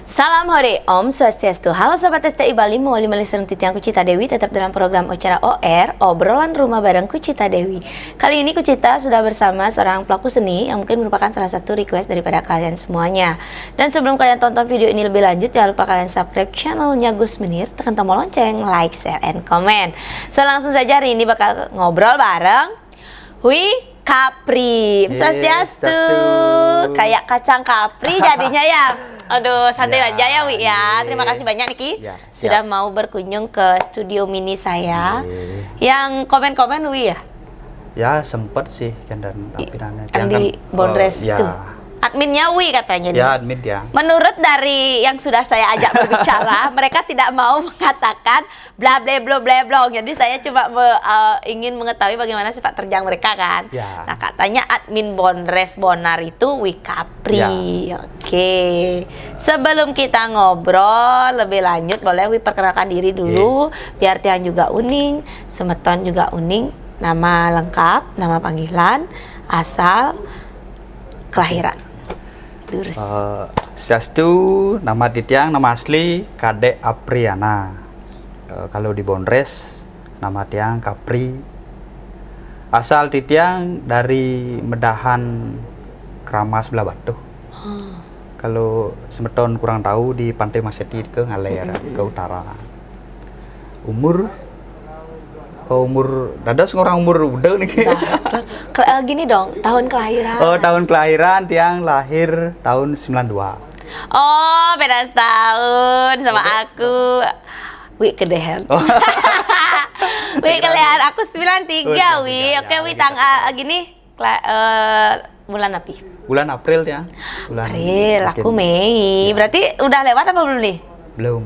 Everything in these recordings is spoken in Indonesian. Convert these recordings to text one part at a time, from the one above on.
Salam Hore, Om Swastiastu. Halo Sobat STI Bali, mewali meliserung titiang Kucita Dewi tetap dalam program Acara OR, obrolan rumah bareng Kucita Dewi. Kali ini Kucita sudah bersama seorang pelaku seni yang mungkin merupakan salah satu request daripada kalian semuanya. Dan sebelum kalian tonton video ini lebih lanjut, jangan lupa kalian subscribe channelnya Gus Menir, tekan tombol lonceng, like, share, and comment. So langsung saja hari ini bakal ngobrol bareng Wi Kapri. Swastiastu. Kayak kacang kapri jadinya ya. Aduh, santai aja ya Wi ya. Terima kasih banyak Niki sudah mau berkunjung ke studio mini saya. Yang komen-komen Wi ya? Ya sempet sih kan dan tampilannya. Yang di Bondres tuh. Adminnya Wi katanya ya, admin ya. Menurut dari yang sudah saya ajak berbicara, mereka tidak mau mengatakan bla bla bla bla bla. Jadi saya cuma ingin mengetahui bagaimana sepak terjang mereka kan. Ya. Nah, katanya admin Bondres Bonar itu Wi Kapri. Ya. Oke. Sebelum kita ngobrol lebih lanjut, boleh Wi perkenalkan diri dulu biar Tian juga uning, Semeton juga uning, nama lengkap, nama panggilan, asal, kelahiran. Swastiastu, nama Titiang, nama asli Kadek Apriana. Kalau di Bondres, nama Tiang Kapri. Asal Titiang dari Medahan, Kramas, Belah Batu. Kalau Semeton kurang tahu di Pantai Maseti ke Ngaler, ke utara. Umur dadas orang umur udah nih. Gini dong, tahun kelahiran. Oh, tahun kelahiran Tiang lahir tahun 92. Oh, beda setahun sama aku. Wi kedehan. Oh. Wi kelehan aku 93, Wi. Oke, Wi tanggal gini bulan apa? Bulan April ya. April, aku Mei. Berarti udah lewat apa belum nih? Belum.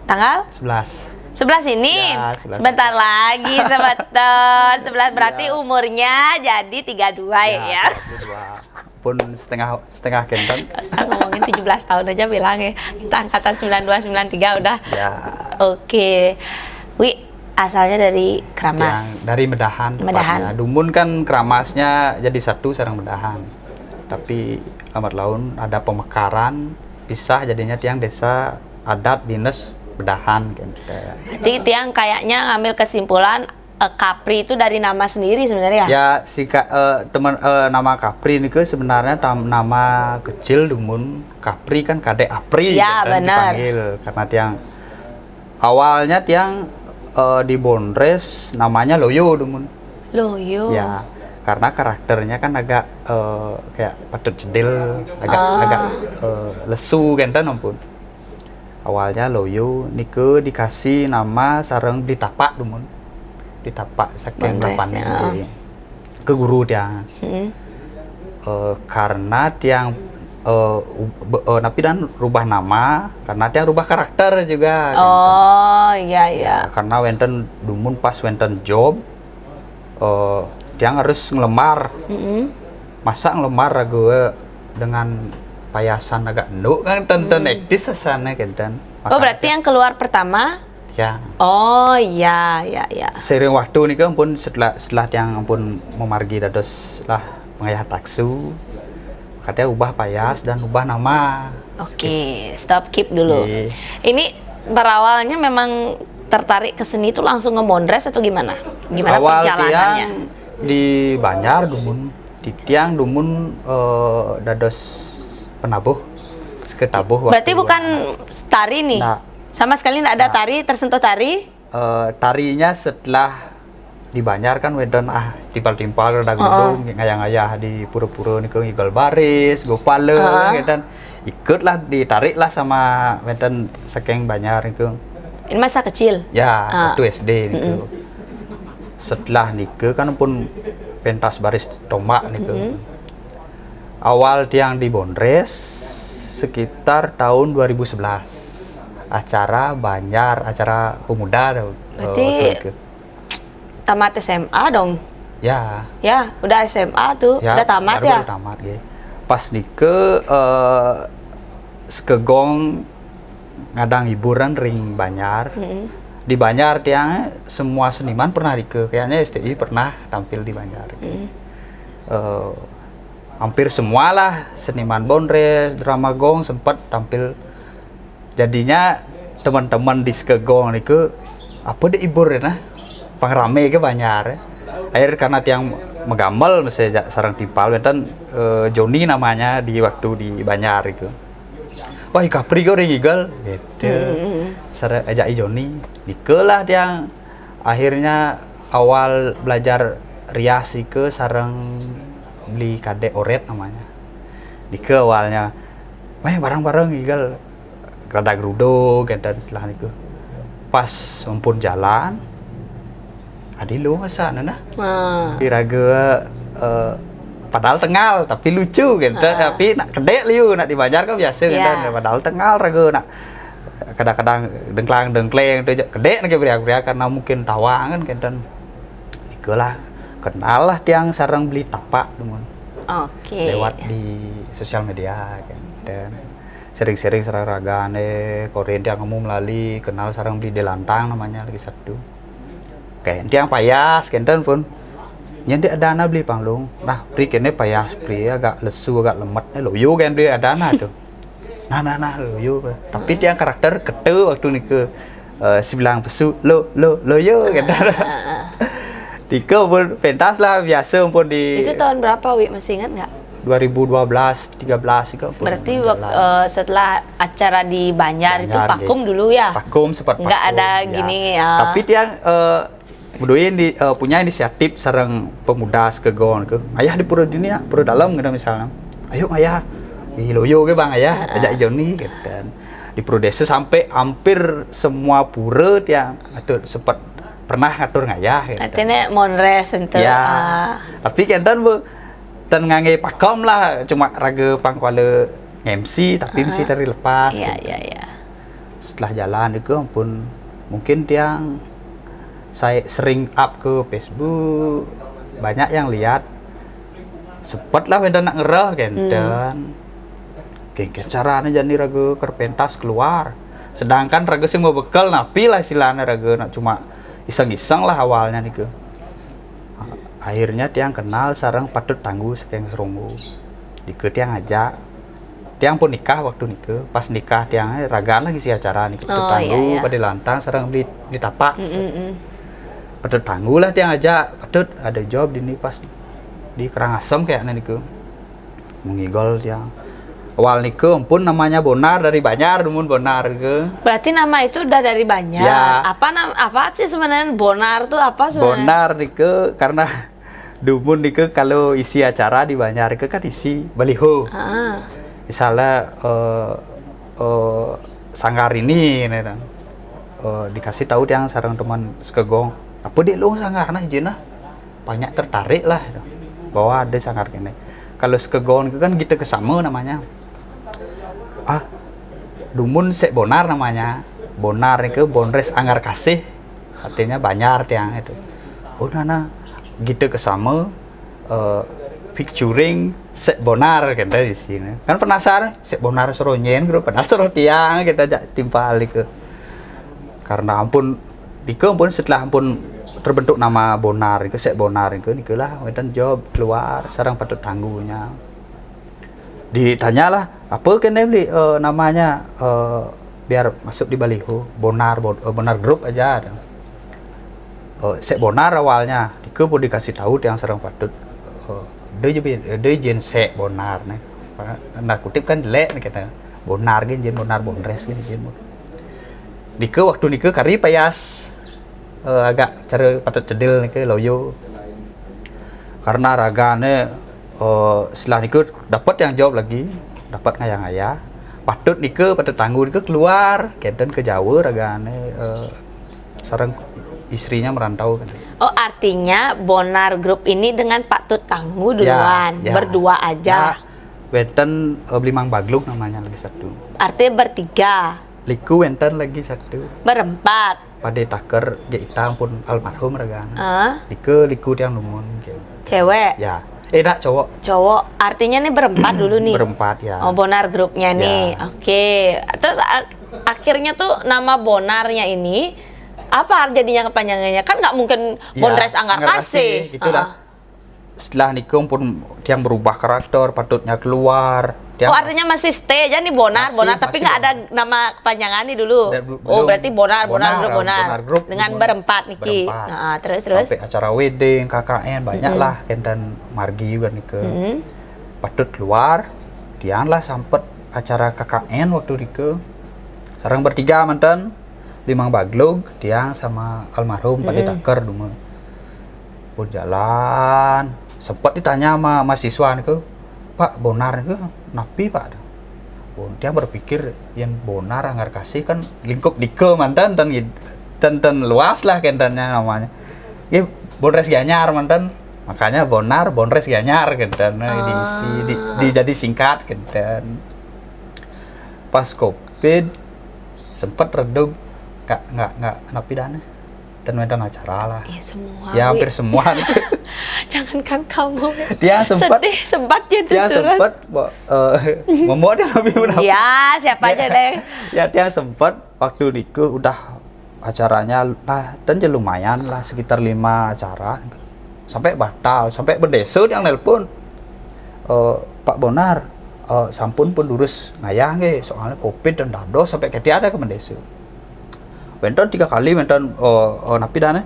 Tanggal? 11. 11 ini, ya, 11. Sebentar lagi sebentar. 11 berarti umurnya jadi 32 ya. 32. Pun setengah kenton. Gak usah ngomongin 17 tahun aja bilang ya. Kita angkatan 92, 93 udah. Ya. Oke. Wi, asalnya dari Kramas. Dari Medahan. Medahan. Dumun kan Kramasnya jadi satu sarang Medahan. Tapi lambat laun ada pemekaran, pisah jadinya Tiang desa adat dinas Medahan gitu. Jadi Tiang kayaknya ngambil kesimpulan Kapri itu dari nama sendiri sebenarnya. Ya si nama Kapri ini sebenarnya nama kecil Dumun. Kapri kan Kadek Apri ya, kan benar. dipanggil karena Tiang awalnya Tiang di Bondres namanya Loyo Dumun. Loyo. Ya karena karakternya kan agak kayak patut cedil, agak lesu kan ampun. Awalnya Loyo niku dikasih nama sareng ditapak Dumun. Ditapak saking depannya ke guru Tiang. Karena Tiang tapi dan rubah nama karena Tiang rubah karakter juga. Oh iya iya. Ya, karena wenten Dumun pas wenten job Tiang harus ngelemar. Masa ngelemar gue dengan payasan agak enduk kan tenten ektis sana kan. Oh berarti yang keluar pertama? Ya. Oh iya iya iya. Seiring waktu nih kan pun setelah Tiang pun memargi dados lah pengayah taksu. Katanya ubah payas dan ubah nama. Oke, stop keep dulu. Ye. Ini berawalnya memang tertarik ke seni itu langsung nge-Bondres atau gimana? Gimana awal perjalanannya? Tiang di Banjar Dumun. Di Tiang Dumun dados penabuh seketabuh. Berarti bukan tari nih? Nah, sama sekali nggak ada tari, tersentuh tari? Tarinya setelah di Banjar kan wedon timpal-timpal rada gedung ngayah-ngayah di pura-pura niku ngigol baris, gopale gitu. Ikutlah ditariklah sama wedon saking Banjar niku. Ini masa kecil? Ya, waktu SD niku. Setelah niku kan pun pentas baris tombak niku. Awal Tiang di Bondres sekitar tahun 2011. Acara Banjar, acara pemuda. Berarti tamat SMA dong? Ya. Ya, udah SMA tuh, ya udah tamat ya? Udah tamat ya. Pas nike sekegong ngadang hiburan ring Banjar. Di Banjar Tiang semua seniman pernah nike, kayaknya STI pernah tampil di Banjar. Hampir semua lah seniman Bondres, drama gong sempat tampil Jadinya teman-teman di Skegong niku apa dihibur ya nah pangrame ke Banjar. Akhir karena tiang megambal misalnya sarang timpal dan Joni namanya di waktu di Banjar itu. Wah, Kapri kok rigal gitu. Sarang ajak Joni. Nikelah tiang akhirnya awal belajar rias ke sarang beli kadek oret namanya. Nike awalnya banyak barang-barang igal rada geruduk dan setelah itu pas mumpun jalan adilu masa nah kira-kira padahal tengal tapi lucu gitu tapi nak kedek liu nak di Banjar kan biasa gitu padahal tengal raga nak kadang-kadang dengklang tuh kedek nak beriak-beriak karena mungkin tawa kan gitu ikulah kenal lah tiang sarang beli tapak teman lewat di sosial media kan dan sering-sering sarang ragane korean tiang kamu melalui kenal sarang beli delantang namanya lagi satu kayak tiang payas kenten pun nyanyi ada dana beli panglung nah pri kene payas pri agak lesu agak lemet loyo kan beli ada dana tuh nah loyo tapi tiang karakter kete waktu nih ke sebilang pesu loyo kan Dika pun pentas lah biasa pun di itu tahun berapa Wi masih ingat nggak 2012 13 juga pun berarti setelah acara di Banjar itu pakum dulu ya pakum sempat nggak ada ya. gini tapi tiang Budoin punya inisiatif sarang pemuda Skegong ke ayah di pura dini ya pura dalam gitu misalnya ayo ayah loyo ke bang ayah ajak Joni gitu kan di pura desa sampai hampir semua pura tiang atur sempat pernah ngatur ngayah gitu artinya monres ente ya tapi kenten bu dan ngange pakom lah cuma raga pangkuala MC tapi mesti tari lepas iya gitu. iya Setelah jalan itu ampun mungkin tiang saya sering up ke Facebook banyak yang lihat sempat lah wenda nak ngerah kenten gengken caranya jadi raga kerpentas keluar sedangkan raga semua bekal napi lah silana raga nak cuma iseng-iseng lah awalnya nih ke akhirnya tiang kenal sarang patut tangguh sekeng seronggo dike tiang ajak tiang pun nikah waktu nikah pas nikah tiang ragaan lagi si acara nih patut tangguh pada lantang sarang di tapak patut tangguh lah tiang ajak patut ada job di pas di Karangasem kayaknya nih ke mengigol tiang awal nikah pun namanya Bonar dari Banjar dumun Bonar ke berarti nama itu udah dari Banjar ya. apa sih sebenarnya Bonar tuh apa sebenarnya Bonar nikah karena dumun nikah kalau isi acara di Banjar ke kan isi baliho misalnya sanggar ini dikasih tahu yang sarang teman Skegong apa dia lo sanggar nah jena banyak tertarik lah bahwa ada sanggar ini kalau Skegong itu kan kita kesama namanya dumun sek Bonar namanya Bonar itu Bonres Anggar Kasih artinya Banjar tiang itu nana gitu kesama featuring sek Bonar kita di sini kan penasaran sek Bonar soronyen bro padahal soro tiang kita ajak timpal ke karena ampun pun setelah ampun terbentuk nama Bonar itu sek Bonar itu nikelah wedan job keluar sarang patut tangguhnya ditanyalah apa kene beli namanya biar masuk di baliho Bonar Group aja ada sek Bonar awalnya dike pun dikasih tahu yang sarang patut dia jen sek Bonar nih nah kutip kan jelek nih kata Bonar gen jen Bonar Bonres gen jen dike waktu nike kari payas agak cara patut cedil nih ke loyo karena ragane setelah niku dapat yang jawab lagi dapat ngayang-ngayang patut niku patut tangguh niku keluar kenten ke Jawa ragane sareng istrinya merantau kan. Oh artinya Bonar Group ini dengan Pak Tut Tangguh duluan berdua aja wenten beli Mang Bagluk namanya lagi satu artinya bertiga liku wenten lagi satu berempat pada taker kita pun almarhum ragane liku tiang lumun cewek ya nak cowok artinya nih berempat dulu nih berempat ya Bonar Grupnya nih Oke. Terus akhirnya tuh nama Bonarnya ini apa jadinya kepanjangannya kan nggak mungkin Bonres Anggar Kasih gitu lah setelah nikung pun yang berubah karakter patutnya keluar Tiang Oh artinya masih stay aja nih Bonar, Masih- Bonar tapi masih nggak ada nama kepanjangan nih dulu. Oh berarti Bonar Bonar Group dengan Dumon. berempat Niki. Berempat. Nah, terus. Sampai acara wedding, KKN banyak lah dan margi juga nih ke patut keluar. Tiang lah sempet acara KKN waktu di ke sarang bertiga mantan Limang Baglug, tiang sama almarhum Pak Taker dulu. Pun jalan, sempat ditanya sama mahasiswa nih ke, Pak Bonar nih ke, napi Pak? Dia berpikir yang Bonar anggar kasih kan lingkup dike mantan dan luas lah kentannya namanya. Ya Bonres Ganyar mantan, makanya Bonres Ganyar kentan di jadi singkat kentan. Pas Covid sempat redup nggak napi dana dan medan acara lah. Iya semua. Ya hampir semua. Jangankan kamu. Dia sempat sedih, sempat ya dia tuturan. sempat membawa dia lebih mudah. Ya, siapa aja deh. Ya dia sempat waktu nikah udah acaranya lah dan ya lumayan lah sekitar 5 acara sampai batal, sampai berdesut yang nelpon Pak Bonar sampun pun lurus ngayah nge soalnya Covid dan dado sampai ke dia ada ke mendesu. Bentar 3 kali bentar napi dana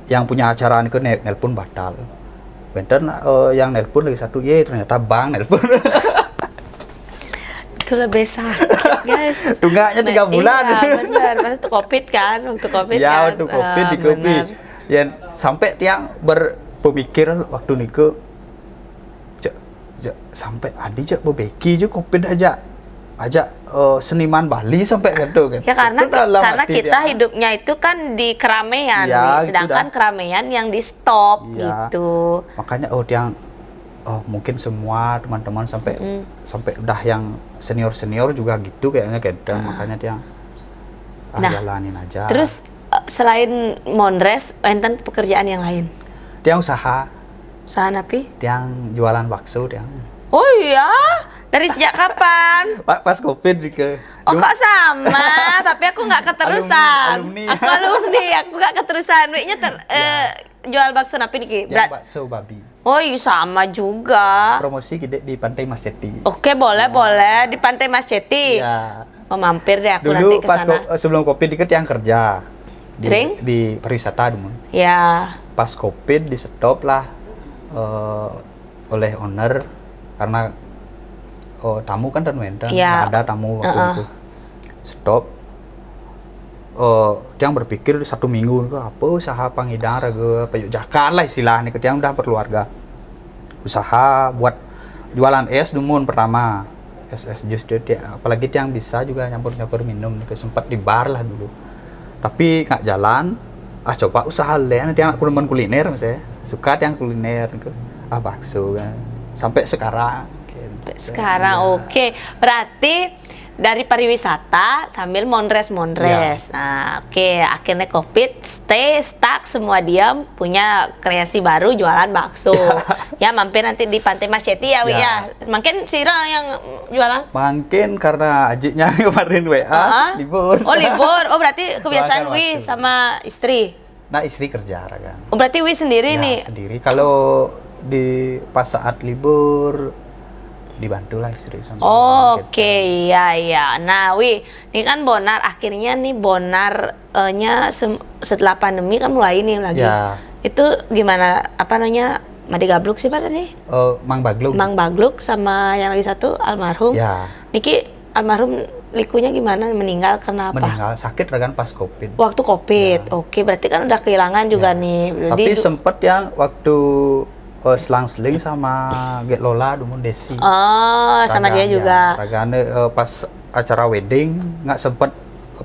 yang punya acara ini ke nelpon batal. Bentar yang nelpon lagi satu ternyata bang nelpon. Itu lebih sakit guys. Tunggaknya 3 bulan. Iya benar, pas itu Covid kan, waktu Covid ya, kan. waktu Covid di Covid. Yang sampai tiang berpemikiran waktu niku sampai adi aja bebeki aja Covid aja seniman Bali sampai gitu kan. Ya karena kita hidupnya itu kan di keramaian, ya, sedangkan keramaian yang di stop ya. gitu. Makanya tiang mungkin semua teman-teman sampai udah yang senior juga gitu kayaknya makanya tiang jalanin aja. Terus selain Monres, enten pekerjaan yang lain? Tiang usaha Napi? tiang jualan bakso tiang. Oh iya, dari sejak kapan? Pas Covid juga. Oh kok sama, tapi aku nggak keterusan. Alumni. Aku nggak keterusan. Duitnya jual bakso napi nih, Bakso babi. Oh iya sama juga. Promosi gede di Pantai Mas Ceti. Oke boleh di Pantai Mas Ceti. Ya. Mampir deh aku Dulu nanti ke sana. sebelum Covid dikit yang kerja di pariwisata dulu. Ya. Pas Covid di stop lah oleh owner karena tamu kan dan nggak ada tamu waktu itu. Stop. Dia berpikir 1 minggu apa usaha pangidang raga payujakan lah istilahnya dia udah berkeluarga. Usaha buat jualan es dumun pertama. Es jus dia apalagi yang bisa juga nyampur minum sempat di bar lah dulu. Tapi nggak jalan. Coba usaha lain dia aku demen kuliner misalnya. Suka yang kuliner bakso kan. Sampai sekarang. Sekarang oke. Berarti dari pariwisata sambil Monres. Ya. Nah, oke. Akhirnya Covid, stay stuck semua diam, punya kreasi baru jualan bakso. Ya mampir nanti di Pantai Mas Ceti ya, Wi ya. Mungkin Sira yang jualan? Mungkin karena ajiknya kemarin WA libur. Oh libur. Oh berarti kebiasaan Wi sama istri. Nah istri kerja kan. Oh berarti Wi sendiri nih. Sendiri. Kalau di pas saat libur dibantulah istri sama. Oke, iya. Nah, ini kan Bonar akhirnya nih Bonarnya setelah pandemi kan mulai nih lagi. Ya. Itu gimana? Apa namanya? Made Gabluk sih Pak tadi? Mang Baglug. Mang Bagluk sama yang lagi satu almarhum. Ya. Niki almarhum likunya gimana? Meninggal kenapa? Meninggal sakit kan pas Covid. Waktu Covid. Ya. Oke, berarti kan udah kehilangan juga nih. Tapi sempet yang waktu selang-seling sama Get Lola Dumun Desi. Oh, sama dia juga. Ragane pas acara wedding nggak sempet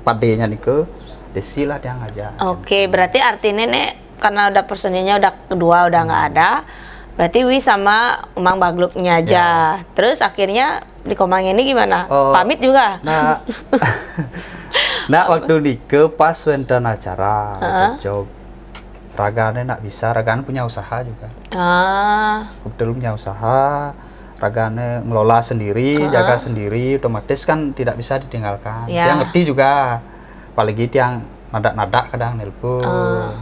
padenya nih ke Desi lah dia ngajak. Oke, berarti artinya nih karena udah personilnya udah kedua udah nggak ada. Berarti Wi sama Mang Bagluknya aja. Ya. Terus akhirnya di Komang ini gimana? Pamit juga? Nah, waktu nikah pas wenten acara job. Ragane nak bisa, Ragane punya usaha juga. Kebetulan punya usaha, Ragane ngelola sendiri, jaga sendiri, otomatis kan tidak bisa ditinggalkan. Dia ngerti juga, apalagi yang nadak-nadak kadang nelpon.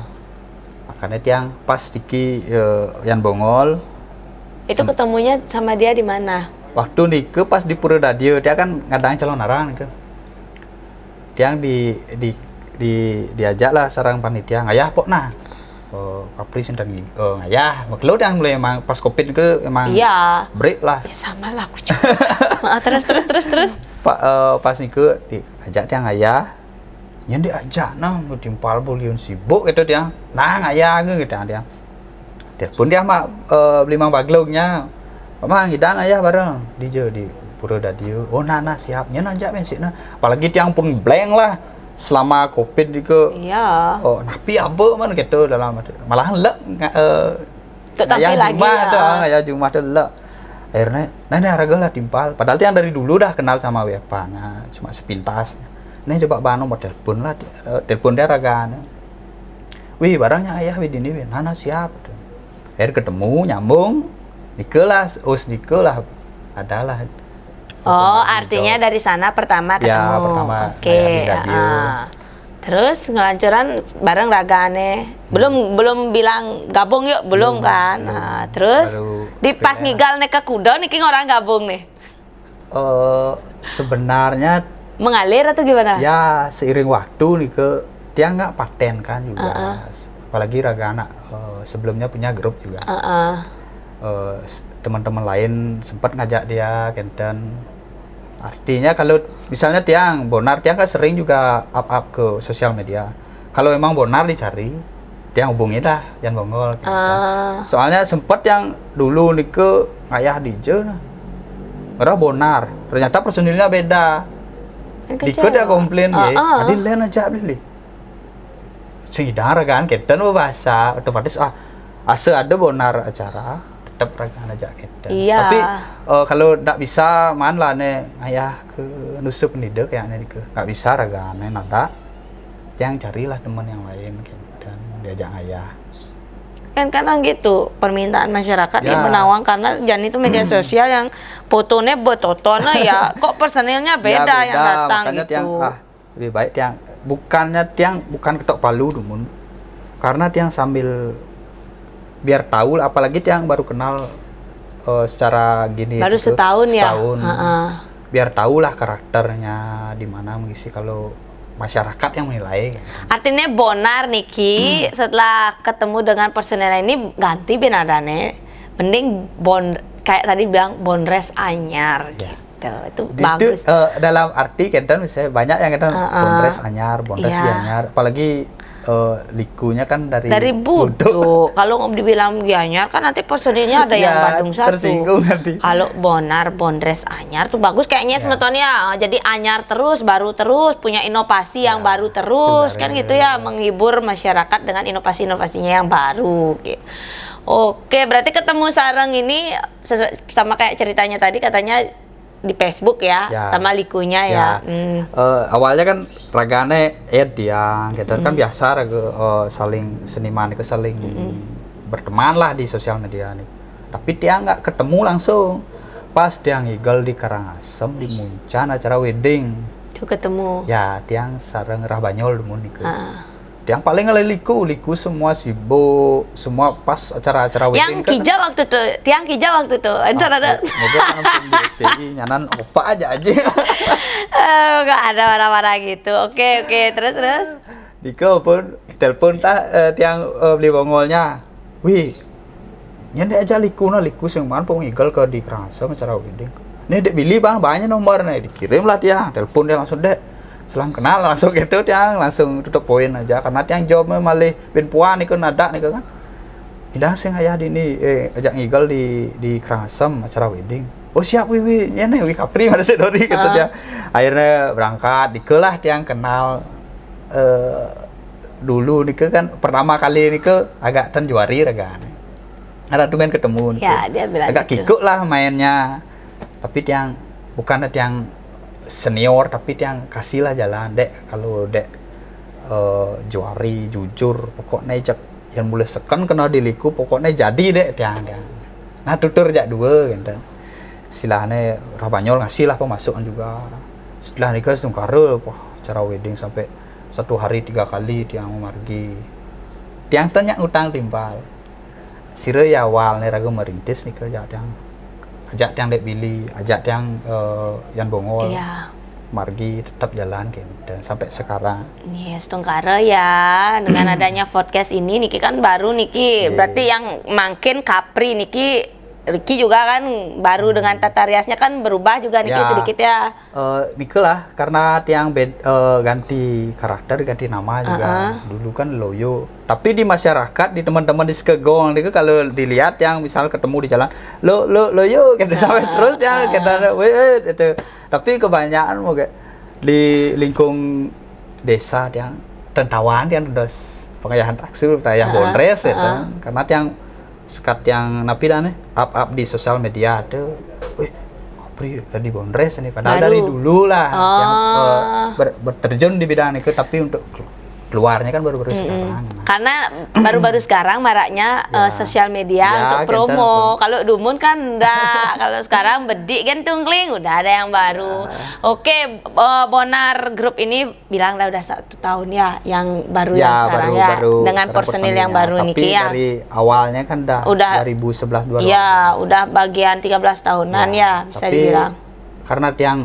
Makanya yang pas Diki yang bongol. Itu ketemunya sama dia di mana? waktu nih pas di Pura Dadio dia kan ngadang calon arang nih tiang diajak lah sarang panitia ngayah pok nah kapri sinten ngayah maklo yang mulai emang pas covid ke emang Iya. break lah Ya sama lah aku juga. Terus. pas nih ke diajak tiang ngayah yang diajak nah timpal buliun sibuk gitu tiang nah ngayah gitu tiang telepon dia mah beli mang baglongnya Mama ngidang ayah bareng di Pura Dadio. Oh nana siapnya nanjak bensin nah. Apalagi tiang pun blank lah selama covid itu. Iya. Oh napi apa man gitu dalam malahan lek Untuk tampil lagi ya Jumat tuh lek. Akhirnya nah harga lah timpal. Padahal tiang dari dulu dah kenal sama Wepa. Nah cuma sepintas. Nih coba bano mau telepon lah. Telepon dia raga. Wih barangnya ayah wih dini wih. Nana siap. Akhirnya ketemu nyambung. Nikelas adalah. Oh, artinya dari sana pertama ketemu. Ya, pertama. Oke. Terus ngelancuran bareng ragane. Belum bilang gabung yuk, belum kan. Nah, terus di pas ngigal nek ke kuda niki orang gabung nih. Sebenarnya mengalir atau gimana? Ya, seiring waktu nih dia nggak paten kan juga. Apalagi ragana sebelumnya punya grup juga. Teman-teman lain sempat ngajak dia kenten artinya kalau misalnya tiang bonar tiang kan sering juga up ke sosial media kalau emang bonar dicari tiang hubungi dah jangan bongol soalnya sempat yang dulu nih ke ngayah DJ merah bonar ternyata personilnya beda dikit dia komplain ya tadi lain aja beli sehidang kan kenten bahasa otomatis asa ada bonar acara tetap raga aja kita. Iya. Tapi kalau tidak bisa man lah nih ayah ke nusup pendidik kayak nih ke nggak bisa raga nih nada yang carilah teman yang lain dan diajak ayah. Kan kadang gitu permintaan masyarakat yang menawang karena Jan itu media sosial yang fotonya betotona ya kok personilnya beda yang datang makanya gitu. Tiang, lebih baik tiang bukan ketok palu dumun karena tiang sambil biar tahu apalagi yang baru kenal secara gini baru gitu, setahun ya biar tahulah karakternya di mana mengisi kalau masyarakat yang menilai artinya bonar Niki setelah ketemu dengan personel ini ganti binadane mending kayak tadi bilang bonres anyar gitu itu bagus dalam arti kenten misalnya banyak yang kenten bonres anyar anyar apalagi likunya kan dari Budo. Kalau dibilang Gianyar kan nanti personilnya ada yang Bandung satu. Kalau Bonar Bondres Anyar tuh bagus kayaknya sebetulnya. Jadi Anyar terus, baru terus, punya inovasi yang baru terus kan gitu ya, menghibur masyarakat dengan inovasi-inovasinya yang baru. Gitu. Oke, berarti ketemu sarang ini sama kayak ceritanya tadi katanya di Facebook ya, sama likunya ya. Awalnya kan ragane dia gitu kan biasa raga saling seniman itu saling berteman lah di sosial media nih. Tapi dia nggak ketemu langsung. Pas dia ngigal di Karangasem di Muncan acara wedding. Itu ketemu. Ya, tiang sareng Rah Banyol dulu nih. Yang paling liku semua sibuk, semua pas acara-acara wedding yang kijau kan, waktu tuh, tiang kijau waktu tuh, entar ada. Nyanan opa aja. Gak ada warna-warna gitu. Oke, terus. Diko pun telepon tiang beli bongolnya. Wih, nyanda aja liku sing man pengigal ke di Karangasem acara wedding. Nih dek Billy bang, banyak nomor nih dikirim lah tiang, telepon dia langsung dek. Selang kenal langsung gitu tiang langsung tutup poin aja karena tiang jawabnya malih ben puan niku nada niku kan tidak sing ayah dini ajak ngigal di Karangasem acara wedding oh siap wiwi nyene wi kapri ada sedori gitu dia akhirnya berangkat dikelah tiang kenal dulu niku kan pertama kali niku agak tenjuari raga ada tuh main ketemu niku ya, dia bilang agak gitu. kikuk lah mainnya tapi tiang bukan tiang senior tapi yang kasih lah jalan dek kalau dek juari jujur pokoknya cek yang mulai seken kena diliku pokoknya jadi dek tiang nah tutur jak dua gitu silahnya Rah Banyol ngasih lah pemasukan juga setelah nikah sungkara cara wedding sampai 1 hari 3 kali tiang margi tiang tanya utang timbal sire ya awal nih ragu merintis nikah jak tiang ajak tiang dek Billy, ajak tiang Yan Bongol, Iya. margi tetap jalan gitu dan sampai sekarang. Yes, Tungkara ya. Dengan adanya podcast ini Niki kan baru Niki. Berarti yang makin Kapri Niki Riki juga kan baru dengan tata riasnya kan berubah juga Niki Ya. sedikit ya. Nike lah karena tiang ganti karakter, ganti nama juga. Dulu kan Loyo. Tapi di masyarakat, di teman-teman di Sekegong itu kalau dilihat yang misal ketemu di jalan, Loyo gitu sampai terus ya kita itu. Tapi kebanyakan mau di lingkung desa yang tentawan yang udah pengayahan taksu, tayah Bonres itu. Karena yang sekat yang napi dan up di sosial media tuh, wih, Kapri dari Bonres nih, padahal Baru. dari dulu lah yang berterjun di bidang itu, tapi untuk keluarnya kan baru-baru sekarang. Karena baru-baru sekarang maraknya sosial media Ya, untuk kita promo. Kalau Dumun kan enggak. Kalau sekarang bedik kan tungkling udah ada yang baru. Oke, Bonar Group ini bilang udah 1 tahun ya yang baru yang sekarang ya dengan personil yang baru tapi Niki ya. dari awalnya kan udah 2011 2012. Iya, udah bagian 13 tahunan ya bisa tapi dibilang. karena tiang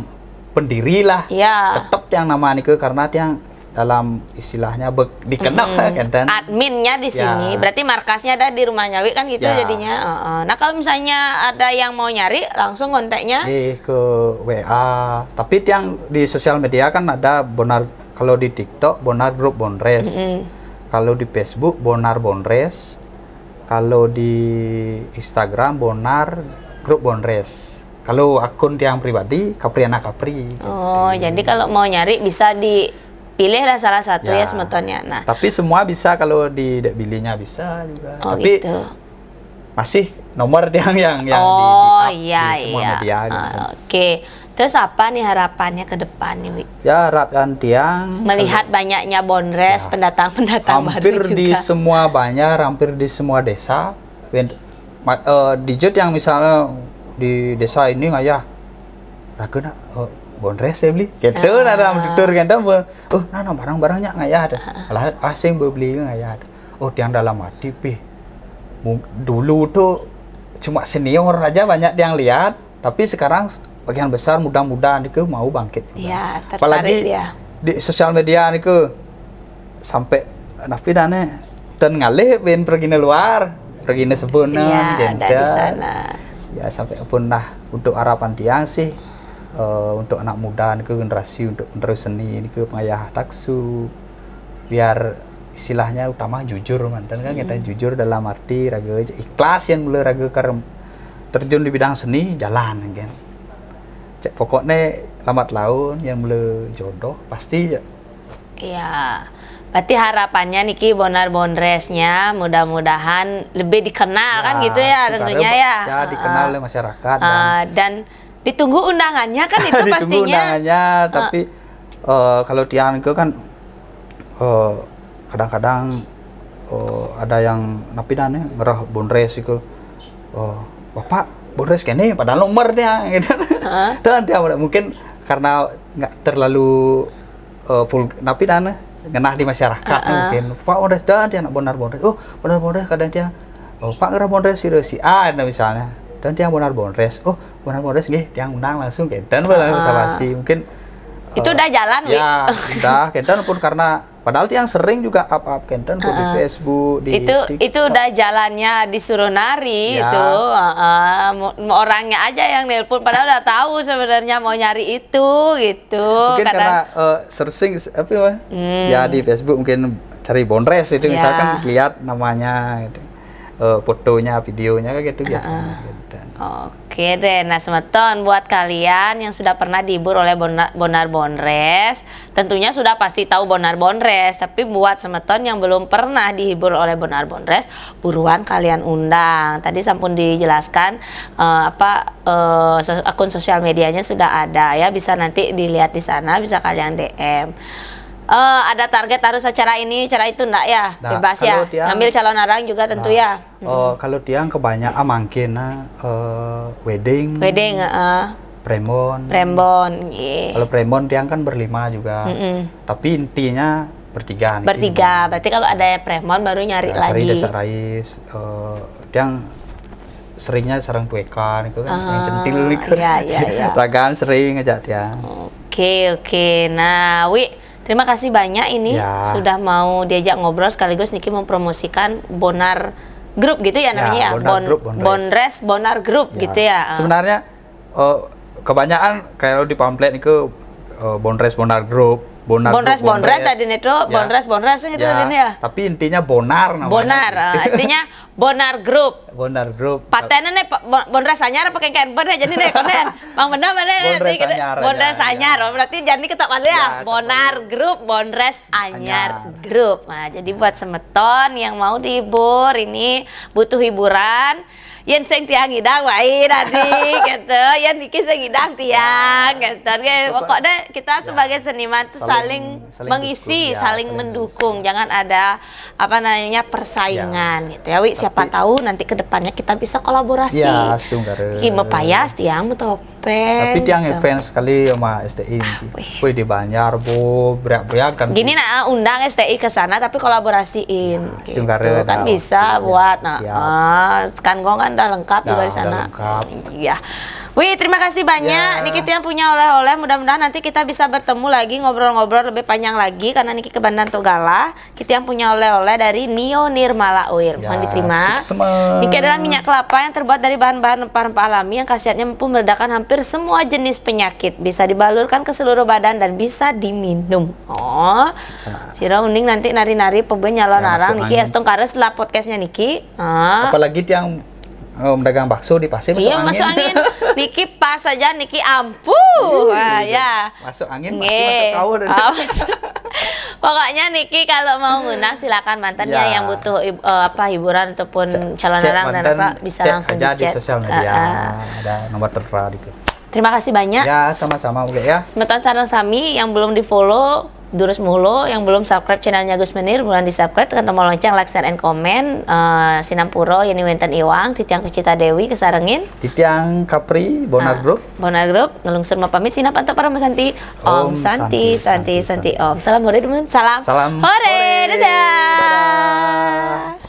pendiri lah, Iya. tetap tiang nama Nike karena tiang dalam istilahnya dikenal kan dan Adminnya di sini, berarti markasnya ada di Rumah Nyawi kan gitu Ya. jadinya. Nah kalau misalnya ada yang mau nyari langsung kontaknya. ke WA. Tapi tiang di sosial media kan ada Bonar, kalau di TikTok Bonar Group Bonres. Kalau di Facebook Bonar Bonres. Kalau di Instagram Bonar Group Bonres. Kalau akun tiang pribadi Kapriana Kapri. Oh, jadi kalau mau nyari bisa dipilih lah salah satu ya semetonnya. Nah, Tapi semua bisa, kalau di Dek Bilinya bisa juga. oh Tapi gitu. masih nomor yang Oh di iya semua iya. media gitu. Oke. Terus apa nih harapannya ke depan nih, Wi? Ya harapan tiang Melihat banyaknya Bonres, pendatang-pendatang baru hampir juga. di semua banyak, hampir di semua desa. Dijut yang misalnya di desa ini ngayah ragena Bonres saya beli gitu, dalam tutur kan nah barang-barangnya ngayah ada, lah asing beli ngayah ada. Oh tiang dalam hati pih dulu tuh cuma senior aja banyak yang lihat, tapi sekarang bagian besar mudah-mudahan itu mau bangkit. Iya, tertarik Apalagi dia. di sosial media niku sampai napi dane ten ngalih ben pergi ne luar, pergi ne sebuna Iya, ada di sana. Ya sampai pun nah untuk harapan tiang sih untuk anak muda niku generasi untuk terus seni niku pengayah taksu biar istilahnya utama jujur mantan kan kita jujur dalam arti raga ikhlas yang mulai raga karena terjun di bidang seni jalan kan. Cek pokoknya lambat laun yang mulai jodoh pasti Iya. Berarti harapannya Niki Bonar Bonresnya mudah-mudahan lebih dikenal kan gitu ya tentunya ya. Ya dikenal oleh masyarakat dan ditunggu undangannya kan itu ditunggu pastinya. undangannya, tapi kalau tiang itu kan kadang-kadang ada yang napidane ngerah Bonres itu Bapak Bonres kene padahal nomornya gitu. Dan dia mungkin karena nggak terlalu full napidane ngenah di masyarakat mungkin Pak Bonres dan dia anak Bonar Bonres. Oh Bonar Bonres kadang dia Pak ngerah Bonres si A misalnya. Dan tiang Bonar Bonres. Oh Bonar Bonres nggih tiang undang langsung gitu. Dan basa-basi mungkin Itu udah jalan, Wi. ya udah kenten pun karena padahal tiang sering juga up kenten pun di Facebook di itu TikTok. udah jalannya disuruh nari Ya. itu orangnya aja yang nelpon padahal udah tahu sebenarnya mau nyari itu gitu. Mungkin karena searching apa namanya? Ya di Facebook mungkin cari Bonres itu Ya. misalkan lihat namanya gitu. Fotonya, videonya kayak gitu biasanya gitu. Oke deh, nah semeton buat kalian yang sudah pernah dihibur oleh Bonar Bonres, tentunya sudah pasti tahu Bonar Bonres, tapi buat semeton yang belum pernah dihibur oleh Bonar Bonres, buruan kalian undang. Tadi sampun dijelaskan akun sosial medianya sudah ada ya, bisa nanti dilihat di sana, bisa kalian DM. Ada target harus acara ini, acara itu enggak ya? Nah, Bebas ya? kalau tiang- Ngambil calon orang juga tentu ya? Kalau tiang kebanyakan mungkin wedding, Premon. Iya. Kalau Premon tiang kan berlima juga. Tapi intinya bertiga. Bertiga, berarti kalau ada premon baru nyari Cari lagi. Desa Rais. Tiang seringnya sarang tuekan itu kan yang centil itu. Iya. Ragaan sering ngajak tiang. Oke. Nah, Wi, terima kasih banyak ini Ya. sudah mau diajak ngobrol sekaligus Niki mempromosikan Bonar Group gitu ya namanya ya. Bonar Group, Bonres. Bonar Group gitu ya. Sebenarnya kebanyakan kalau di pamflet itu Bonres Bonar Group, Bonres tadi itu Bonres gitu tadi ya. Tapi intinya Bonar namanya. Bonar, intinya Bonar Group. Bonar Group. Patennya nih Bonres Anyar pakai campur deh jadi deh konen. Bang bener Bonres Anyar, Bonres ya. Anyar. Berarti jadi ketok ya. Ya, Bonar Group, Bonres Anyar Group. Nah, jadi buat semeton yang mau dihibur ini butuh hiburan. Yen sing tiang ngidang wae tadi gitu. Yen iki sing ngidang tiang gitu. Pokoknya kita sebagai seniman tuh saling mengisi, dukung, saling mendukung. Jangan ada apa namanya persaingan gitu ya. Wi, siapa tahu nanti ke depannya kita bisa kolaborasi. Ya, setunggal. Iki mepayas tiang topeng. Tapi tiang gitu. event sekali sama STI. Wih dibayar bu, beriak-beriakan. Gini undang STI ke sana tapi kolaborasiin gitu. setunggal Kan ada bisa waktu, buat Skangong kan udah lengkap juga di sana. Iya. Wih, terima kasih banyak. Niki yang punya oleh-oleh. Mudah-mudahan nanti kita bisa bertemu lagi ngobrol-ngobrol lebih panjang lagi karena Niki ke Bandan Togala. Kita yang punya oleh-oleh dari Nio Nirmala Oil. Mohon diterima. Niki adalah minyak kelapa yang terbuat dari bahan-bahan rempah-rempah alami yang khasiatnya mampu meredakan hampir semua jenis penyakit. Bisa dibalurkan ke seluruh badan dan bisa diminum. Oh. Sira uning nanti nari-nari peben nyalon narang Niki estong kares lah podcastnya Niki. Apalagi tiang dagang bakso di pasir masuk angin. Niki pas saja Niki ampuh. Wah, ya. Masuk angin pasti masuk kau dan. Pokoknya Niki kalau mau ngundang silakan mantannya yang butuh hiburan ataupun calon orang dan apa bisa langsung aja di chat di sosial media. Ada nomor tertera di. Terima kasih banyak. Ya, sama-sama oke ya. Semeton sarang sami yang belum di-follow Durus mulu, yang belum subscribe channelnya Gus Menir, bulan di-subscribe, tekan tombol lonceng, like, share, and comment. Sinampuro, Yeni Wenten Iwang, Titiang Kucita Dewi, Kesarengin. Titiang Kapri, Bonar Group. Bonar Group, ngelungsur pamit, sinap antap para Santi. Om Santi. Om. Salam hore, salam. Salam Hore, dadah. dadah.